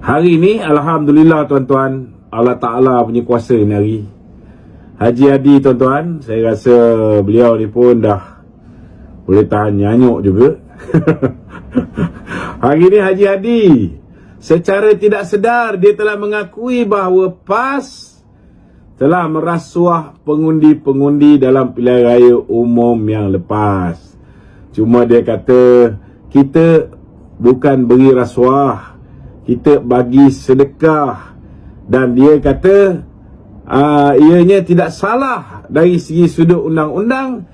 Hari ni alhamdulillah tuan-tuan, Allah Ta'ala punya kuasa ni hari. Haji Hadi tuan-tuan, saya rasa beliau ni pun dah boleh tahan nyanyuk juga. Hari ni Haji Hadi secara tidak sedar dia telah mengakui bahawa PAS telah merasuah pengundi-pengundi dalam pilihan raya umum yang lepas. Cuma dia kata kita bukan beri rasuah, kita bagi sedekah. Dan dia kata ianya tidak salah dari segi sudut undang-undang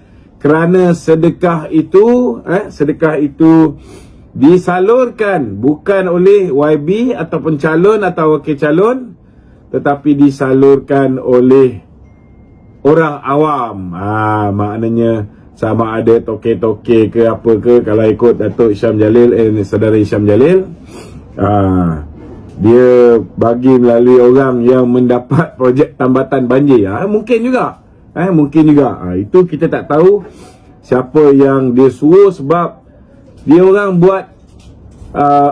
kerana sedekah itu disalurkan bukan oleh YB ataupun calon atau wakil calon, tetapi disalurkan oleh orang awam. Maknanya sama ada toke-toke ke apa ke, kalau ikut Datuk Hisham Jalil, saudara Hisham Jalil, dia bagi melalui orang yang mendapat projek tambatan banjir. Mungkin juga. Itu kita tak tahu siapa yang dia suruh, sebab dia orang buat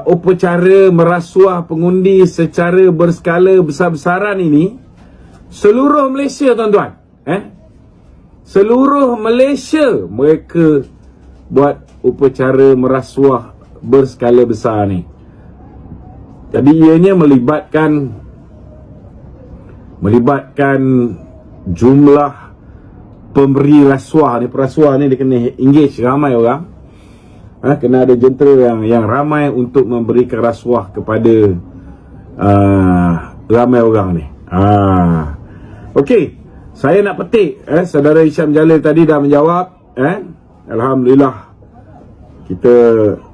upacara merasuah pengundi secara berskala besar-besaran ini seluruh Malaysia tuan-tuan. Seluruh Malaysia mereka buat upacara merasuah berskala besar ni. Jadi ianya melibatkan jumlah pemberi rasuah ni. Perasuah ni dia kena engage ramai orang. Kena ada jentera yang ramai untuk memberikan rasuah kepada ramai orang ni. Okey, saya nak petik saudara Hisham Jalil tadi dah menjawab. Alhamdulillah, kita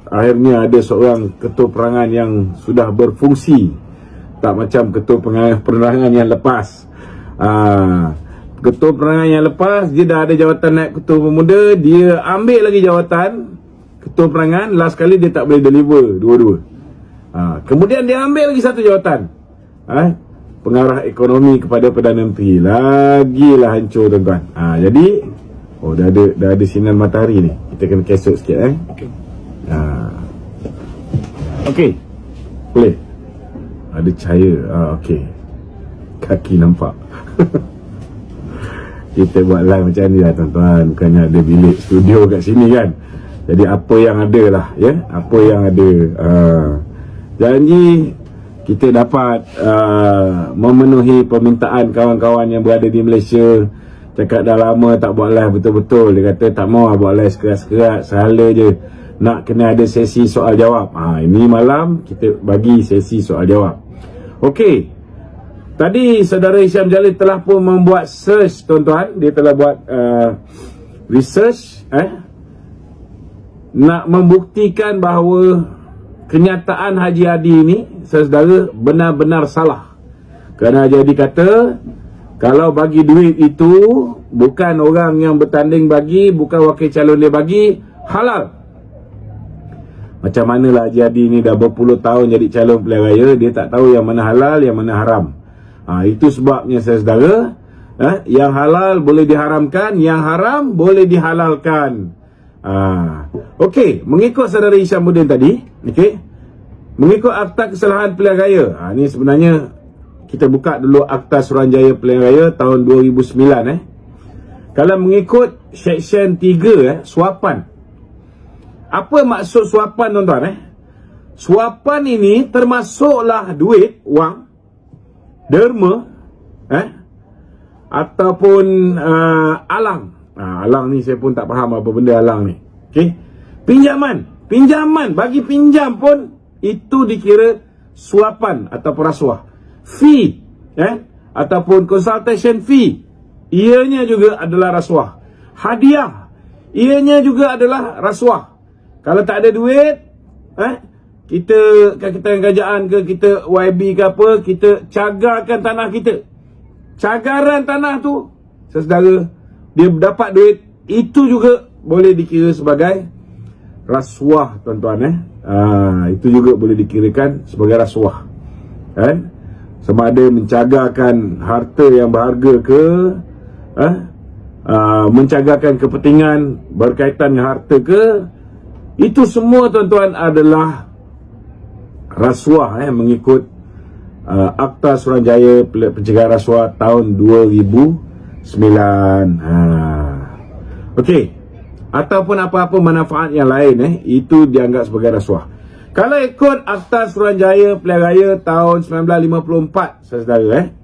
akhirnya ada seorang ketua perangan yang sudah berfungsi, tak macam ketua perangan yang lepas. Ketua perangan yang lepas, dia dah ada jawatan naik ketua pemuda, dia ambil lagi jawatan ketua perangan, last kali dia tak boleh deliver dua-dua. Kemudian dia ambil lagi satu jawatan, pengarah ekonomi kepada Perdana Menteri. Lagilah hancur tuan-tuan. Jadi dah ada sinar matahari ni, kita kena kesok sikit. Okey, boleh. Ada cahaya. Okey, kaki nampak. Kita buat live macam ni lah tuan-tuan, bukannya ada bilik studio kat sini kan. Jadi apa yang ada lah, apa yang ada. Janji kita dapat memenuhi permintaan kawan-kawan yang berada di Malaysia. Cakap dah lama tak buat live betul-betul. Dia kata tak mau buat live sekerat-sekerat, sahala je. Nak kena ada sesi soal jawab. Ini malam kita bagi sesi soal jawab. Okey, tadi saudara Hisham Jalil telah pun membuat search tuan-tuan. Dia telah buat research nak membuktikan bahawa kenyataan Haji Hadi ini, saudara, benar-benar salah. Kerana Haji Hadi kata kalau bagi duit itu bukan orang yang bertanding bagi, bukan wakil calon dia bagi, halal. Macam manalah Haji Hadi ni dah berpuluh tahun jadi calon pilihan raya, dia tak tahu yang mana halal, yang mana haram. Itu sebabnya saudara, yang halal boleh diharamkan, yang haram boleh dihalalkan. Okey, mengikut saudara Hishamuddin tadi, mengikut Akta Kesalahan Pilihan Raya. Ni sebenarnya kita buka dulu Akta Suruhanjaya Pilihan Raya tahun 2009. Kalau mengikut Seksyen 3, suapan. Apa maksud suapan tuan-tuan? Suapan ini termasuklah duit, wang, derma, ataupun alang. Alang ni saya pun tak faham apa benda alang ni. Okey, pinjaman, bagi pinjam pun itu dikira suapan ataupun rasuah. Fee, ataupun consultation fee, ianya juga adalah rasuah. Hadiah, ianya juga adalah rasuah. Kalau tak ada duit, kita kerajaan ke, kita YB ke apa, kita cagarkan tanah kita. Cagaran tanah tu, saudara, dia dapat duit, itu juga boleh dikira sebagai rasuah tuan-tuan. Itu juga boleh dikirakan sebagai rasuah. Sama ada mencagarkan harta yang berharga ke, mencagarkan kepentingan berkaitan dengan harta ke, itu semua tuan-tuan adalah rasuah mengikut Akta Suruhanjaya Pencegahan Rasuah tahun 2009. Okey. Ataupun apa-apa manfaat yang lain itu dianggap sebagai rasuah. Kalau ikut Akta Suruhanjaya Pilihan Raya tahun 1954, saudara,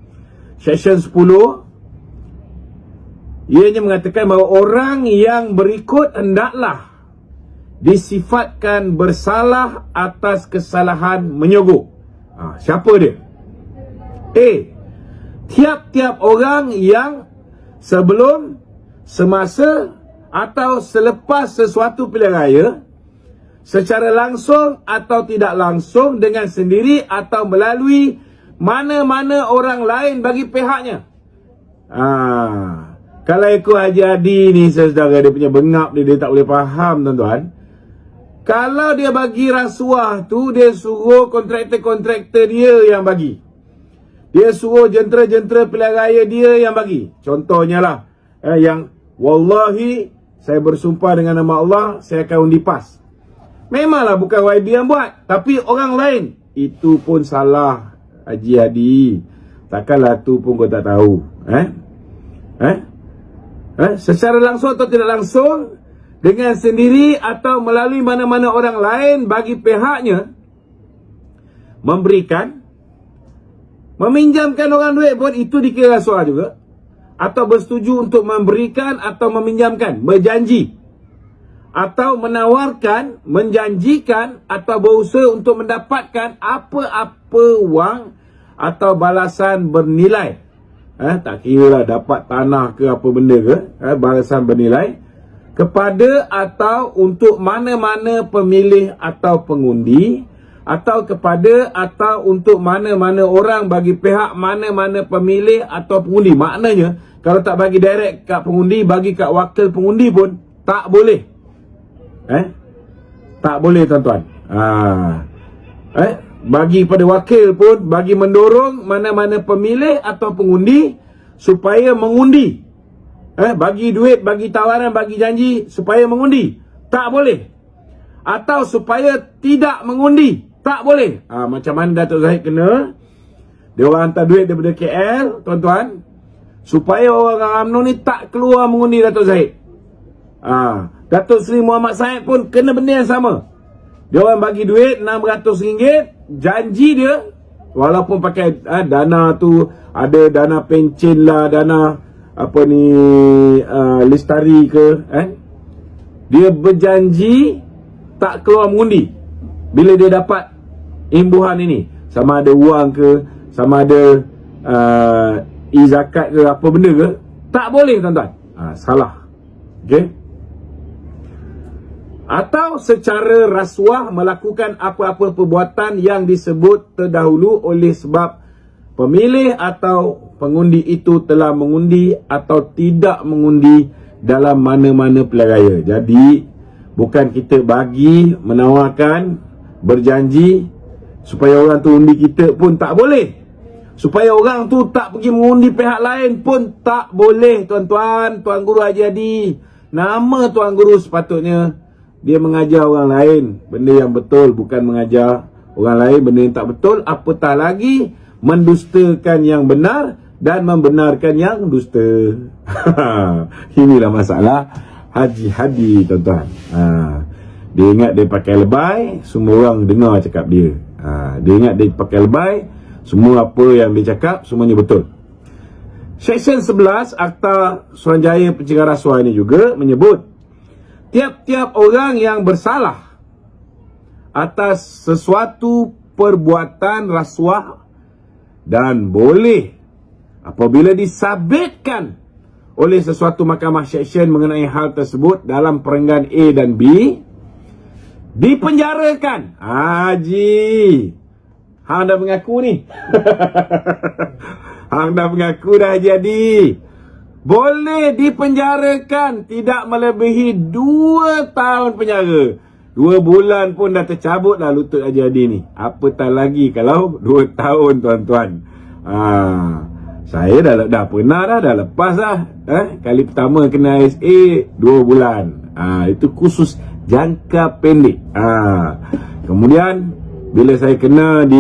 Seksyen 10, ianya mengatakan bahawa orang yang berikut hendaklah disifatkan bersalah atas kesalahan menyogok. Siapa dia? A. Tiap-tiap orang yang sebelum, semasa atau selepas sesuatu pilihan raya, secara langsung atau tidak langsung, dengan sendiri atau melalui mana-mana orang lain bagi pihaknya. Kalau ikut Haji Hadi ni, saudara, dia punya bengap dia tak boleh faham, tuan-tuan. Kalau dia bagi rasuah tu, dia suruh kontraktor-kontraktor dia yang bagi. Dia suruh jentera-jentera pilihan raya dia yang bagi. Contohnya lah, yang wallahi, saya bersumpah dengan nama Allah, saya akan undi PAS. Memanglah bukan YB yang buat, tapi orang lain. Itu pun salah, Haji Hadi. Takkanlah tu pun kau tak tahu. Secara langsung atau tidak langsung, dengan sendiri atau melalui mana-mana orang lain bagi pihaknya, memberikan, meminjamkan orang duit pun itu dikira rasuah juga. Atau bersetuju untuk memberikan atau meminjamkan, berjanji, atau menawarkan, menjanjikan, atau berusaha untuk mendapatkan apa-apa wang atau balasan bernilai. Tak kira lah dapat tanah ke apa benda ke, balasan bernilai, kepada atau untuk mana-mana pemilih atau pengundi, atau kepada atau untuk mana-mana orang bagi pihak mana-mana pemilih atau pengundi. Maknanya, kalau tak bagi direct kat pengundi, bagi kat wakil pengundi pun tak boleh. Tak boleh, tuan-tuan. Bagi pada wakil pun, bagi mendorong mana-mana pemilih atau pengundi supaya mengundi. Bagi duit, bagi tawaran, bagi janji supaya mengundi. Tak boleh. Atau supaya tidak mengundi. Tak boleh. Macam mana Datuk Zahid kena? Dia orang hantar duit daripada KL, tuan-tuan, supaya orang UMNO ni tak keluar mengundi Datuk Zahid. Datuk Seri Muhammad Said pun kena benda yang sama. Dia orang bagi duit RM600, janji dia, walaupun pakai dana tu, ada dana pencen lah, dana apa ni, listari ke, dia berjanji tak keluar mengundi bila dia dapat imbuhan ini, sama ada wang ke, sama ada zakat ke, apa benda ke, tak boleh, tuan-tuan. Salah. Okey. Atau secara rasuah melakukan apa-apa perbuatan yang disebut terdahulu oleh sebab pemilih atau pengundi itu telah mengundi atau tidak mengundi dalam mana-mana pilihan raya. Jadi, bukan kita bagi, menawarkan, berjanji supaya orang tu undi kita pun tak boleh. Supaya orang tu tak pergi mengundi pihak lain pun tak boleh, tuan-tuan. Tuan Guru Haji Hadi, nama Tuan Guru sepatutnya dia mengajar orang lain benda yang betul, bukan mengajar orang lain benda yang tak betul, apatah lagi mendustakan yang benar dan membenarkan yang dusta. Inilah masalah Haji Hadi, tuan-tuan. Dia ingat dia pakai lebay, semua orang dengar cakap dia. Dia ingat dia pakai lebay, semua apa yang dia cakap semuanya betul. Seksyen 11 Akta Suruhanjaya Pencegahan Rasuah ini juga menyebut tiap-tiap orang yang bersalah atas sesuatu perbuatan rasuah dan boleh apabila disabitkan oleh sesuatu mahkamah seksyen mengenai hal tersebut dalam perenggan A dan B, dipenjarakan. Haji, hang dah mengaku ni. Hang dah mengaku dah jadi. Boleh dipenjarakan tidak melebihi 2 tahun penjara. 2 bulan pun dah tercabut dah lutut Haji Hadi ni. Apatah lagi kalau 2 tahun, tuan-tuan. Saya dah pernah dah lepas dah. Kali pertama kena SA 2 bulan. Itu khusus jangka pendek. Kemudian bila saya kena di